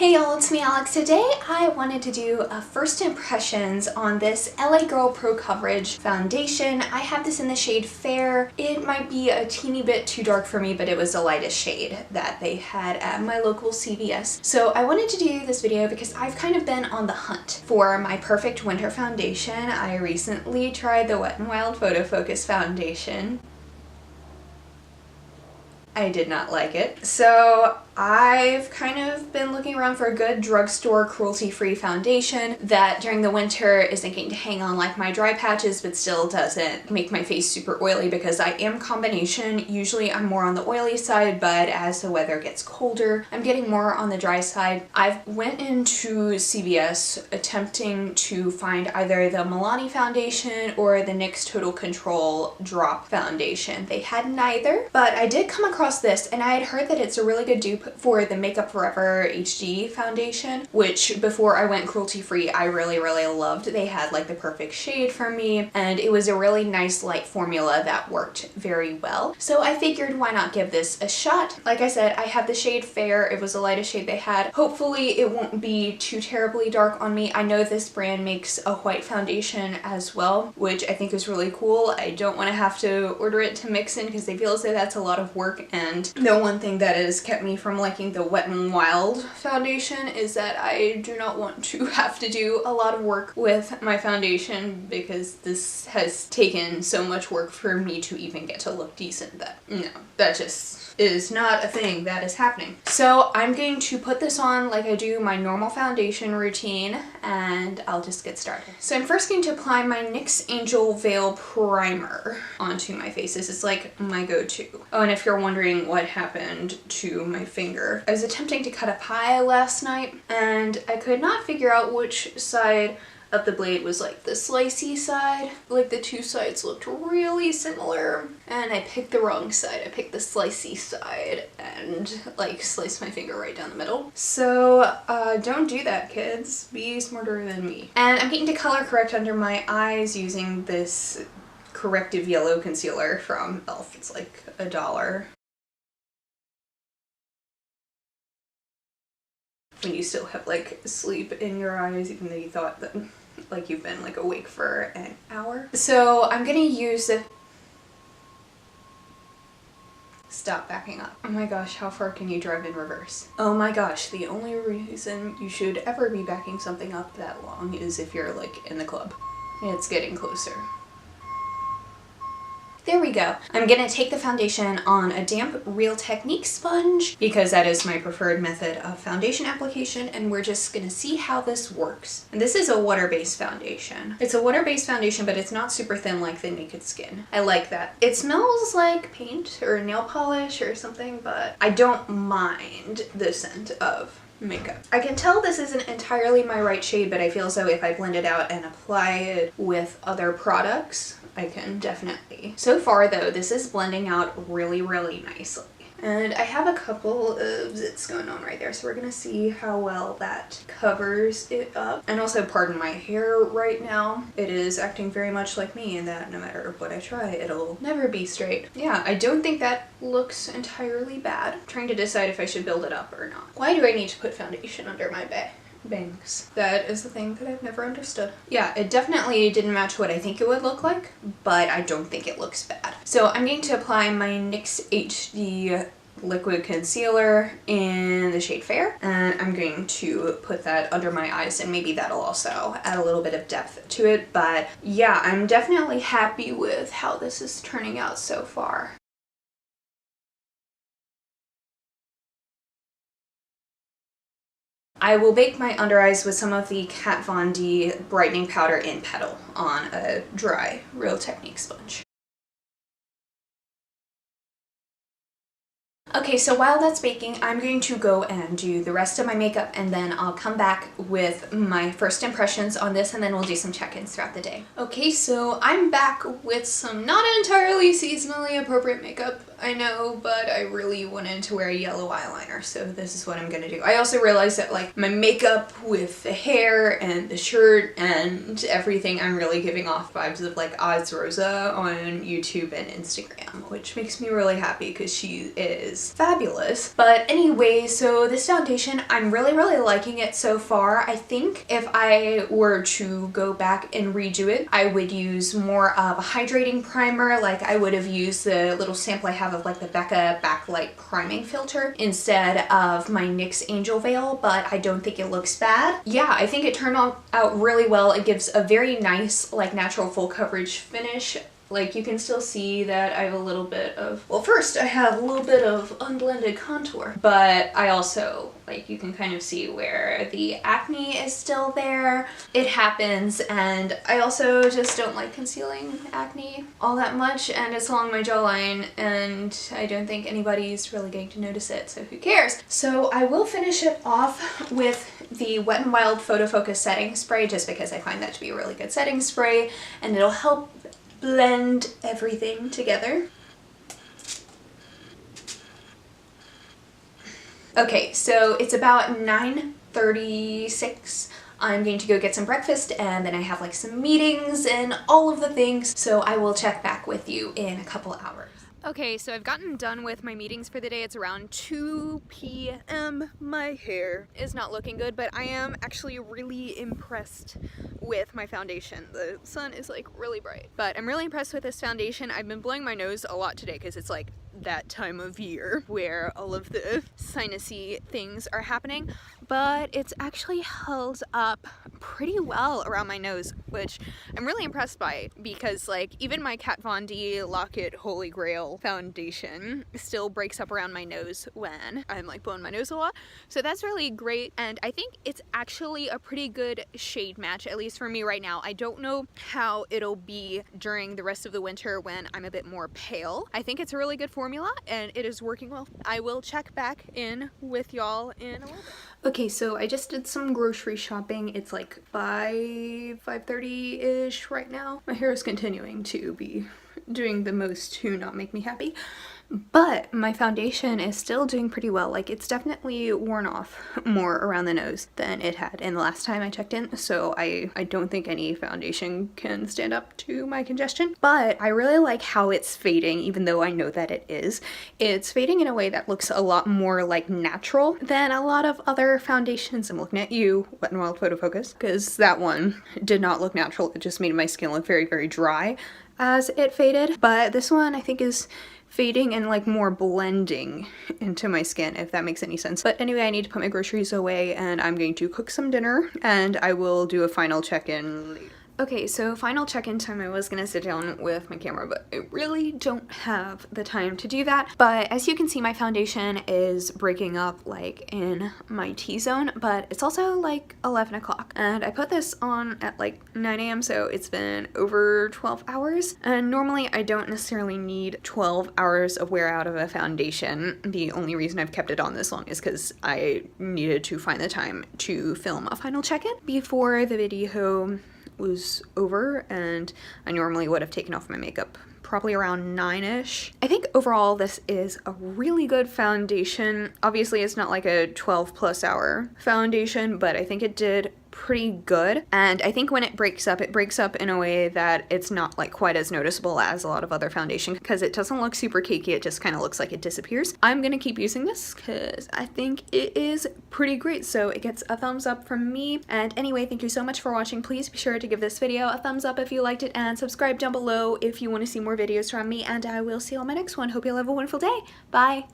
Hey y'all, it's me Alex. Today I wanted to do a first impressions on this LA Girl Pro Coverage foundation. I have this in the shade Fair. It might be a teeny bit too dark for me, but it was the lightest shade that they had at my local CVS. So I wanted to do this video because I've kind of been on the hunt for my perfect winter foundation. I recently tried the Wet n Wild Photo Focus foundation. I did not like it. So I've kind of been looking around for a good drugstore cruelty-free foundation that during the winter isn't going to hang on like my dry patches but still doesn't make my face super oily because I am combination. Usually I'm more on the oily side, but as the weather gets colder, I'm getting more on the dry side. I've went into CVS attempting to find either the Milani foundation or the NYX Total Control Drop foundation. They had neither, but I did come across this and I had heard that it's a really good dupe for the Makeup Forever HD foundation, which before I went cruelty-free I really loved. They had like the perfect shade for me and it was a really nice light formula that worked very well. So I figured why not give this a shot. Like I said, I have the shade Fair. It was the lightest shade they had. Hopefully it won't be too terribly dark on me. I know this brand makes a white foundation as well, which I think is really cool. I don't want to have to order it to mix in because I feel as though that's a lot of work, and the one thing that has kept me from liking the Wet n Wild foundation is that I do not want to have to do a lot of work with my foundation because this has taken so much work for me to even get to look decent that, no, that just is not a thing that is happening. So I'm going to put this on like I do my normal foundation routine and I'll just get started. So I'm first going to apply my NYX Angel Veil Primer onto my face. This is like my go-to. Oh, and if you're wondering what happened to my finger, I was attempting to cut a pie last night and I could not figure out which side of the blade was like the slicey side. Like the two sides looked really similar and I picked the wrong side. I picked the slicey side and like sliced my finger right down the middle. So don't do that, kids. Be smarter than me. And I'm getting to color correct under my eyes using this corrective yellow concealer from e.l.f. It's like $1. When you still have like sleep in your eyes even though you thought that like you've been like awake for an hour. So I'm gonna use the... Stop backing up. Oh my gosh, how far can you drive in reverse? Oh my gosh, the only reason you should ever be backing something up that long is if you're like in the club. It's getting closer. There we go. I'm gonna take the foundation on a damp Real Technique sponge because that is my preferred method of foundation application, and we're just gonna see how this works. And this is a water-based foundation. It's a water-based foundation, but it's not super thin like the Naked Skin. I like that. It smells like paint or nail polish or something, but I don't mind the scent of makeup. I can tell this isn't entirely my right shade, but I feel as though if I blend it out and apply it with other products, I can definitely. So far though, this is blending out really nicely. And I have a couple of zits going on right there, so we're gonna see how well that covers it up. And also, pardon my hair right now. It is acting very much like me in that no matter what I try, it'll never be straight. Yeah, I don't think that looks entirely bad. I'm trying to decide if I should build it up or not. Why do I need to put foundation under my bangs? That is the thing that I've never understood. Yeah, it definitely didn't match what I think it would look like, but I don't think it looks bad. So I'm going to apply my NYX HD liquid concealer in the shade Fair, and I'm going to put that under my eyes, and maybe that'll also add a little bit of depth to it. But yeah, I'm definitely happy with how this is turning out so far. I will bake my under eyes with some of the Kat Von D brightening powder in Petal on a dry Real Technique sponge. Okay, so while that's baking, I'm going to go and do the rest of my makeup, and then I'll come back with my first impressions on this, and then we'll do some check-ins throughout the day. Okay, so I'm back with some not entirely seasonally appropriate makeup. I know, but I really wanted to wear a yellow eyeliner, so this is what I'm gonna do. I also realized that like my makeup with the hair and the shirt and everything, I'm really giving off vibes of like Oz Rosa on YouTube and Instagram, which makes me really happy because she is fabulous. But anyway, so this foundation, I'm really liking it so far. I think if I were to go back and redo it, I would use more of a hydrating primer. Like I would have used the little sample I have of like the Becca Backlight priming filter instead of my NYX Angel Veil, but I don't think it looks bad. Yeah, I think it turned out really well. It gives a very nice like natural full coverage finish. Like you can still see that I have a little bit of, well, first I have a little bit of unblended contour, but I also, like, you can kind of see where the acne is still there. It happens, and I also just don't like concealing acne all that much, and it's along my jawline, and I don't think anybody's really going to notice it, so who cares? So I will finish it off with the Wet n Wild Photo Focus setting spray, just because I find that to be a really good setting spray, and it'll help blend everything together. Okay, so it's about 9:36. I'm going to go get some breakfast, and then I have like some meetings and all of the things, so I will check back with you in a couple hours. Okay, so I've gotten done with my meetings for the day. It's around 2 p.m. My hair is not looking good, but I am actually really impressed with my foundation. The sun is like really bright, but I'm really impressed with this foundation. I've been blowing my nose a lot today because it's like that time of year where all of the sinusy things are happening, but it's actually held up pretty well around my nose, which I'm really impressed by, because like even my Kat Von D Lock-It Holy Grail foundation still breaks up around my nose when I'm like blowing my nose a lot. So that's really great, and I think it's actually a pretty good shade match, at least for me right now. I don't know how it'll be during the rest of the winter when I'm a bit more pale. I think it's a really good formula and it is working well. I will check back in with y'all in a little bit. Okay, so I just did some grocery shopping. It's like 5:30-ish right now. My hair is continuing to be doing the most to not make me happy, but my foundation is still doing pretty well. Like, it's definitely worn off more around the nose than it had in the last time I checked in, so I don't think any foundation can stand up to my congestion. But I really like how it's fading, even though I know that it is. It's fading in a way that looks a lot more like natural than a lot of other foundations. I'm looking at you, Wet n Wild Photo Focus, because that one did not look natural. It just made my skin look very dry as it faded. But this one I think is fading and like more blending into my skin, if that makes any sense. But anyway, I need to put my groceries away and I'm going to cook some dinner, and I will do a final check-in later. Okay, so final check-in time. I was gonna sit down with my camera, but I really don't have the time to do that. But as you can see, my foundation is breaking up like in my T-zone, but it's also like 11 o'clock. And I put this on at like 9 a.m., so it's been over 12 hours. And normally I don't necessarily need 12 hours of wear out of a foundation. The only reason I've kept it on this long is because I needed to find the time to film a final check-in before the video was over, and I normally would have taken off my makeup probably around 9-ish. I think overall this is a really good foundation. Obviously it's not like a 12+ hour foundation, but I think it did pretty good. And I think when it breaks up in a way that it's not like quite as noticeable as a lot of other foundation, because it doesn't look super cakey. It just kind of looks like it disappears. I'm gonna keep using this because I think it is pretty great, so it gets a thumbs up from me. And anyway, thank you so much for watching. Please be sure to give this video a thumbs up if you liked it, and subscribe down below if you want to see more videos from me, and I will see you on my next one. Hope you'll have a wonderful day. Bye!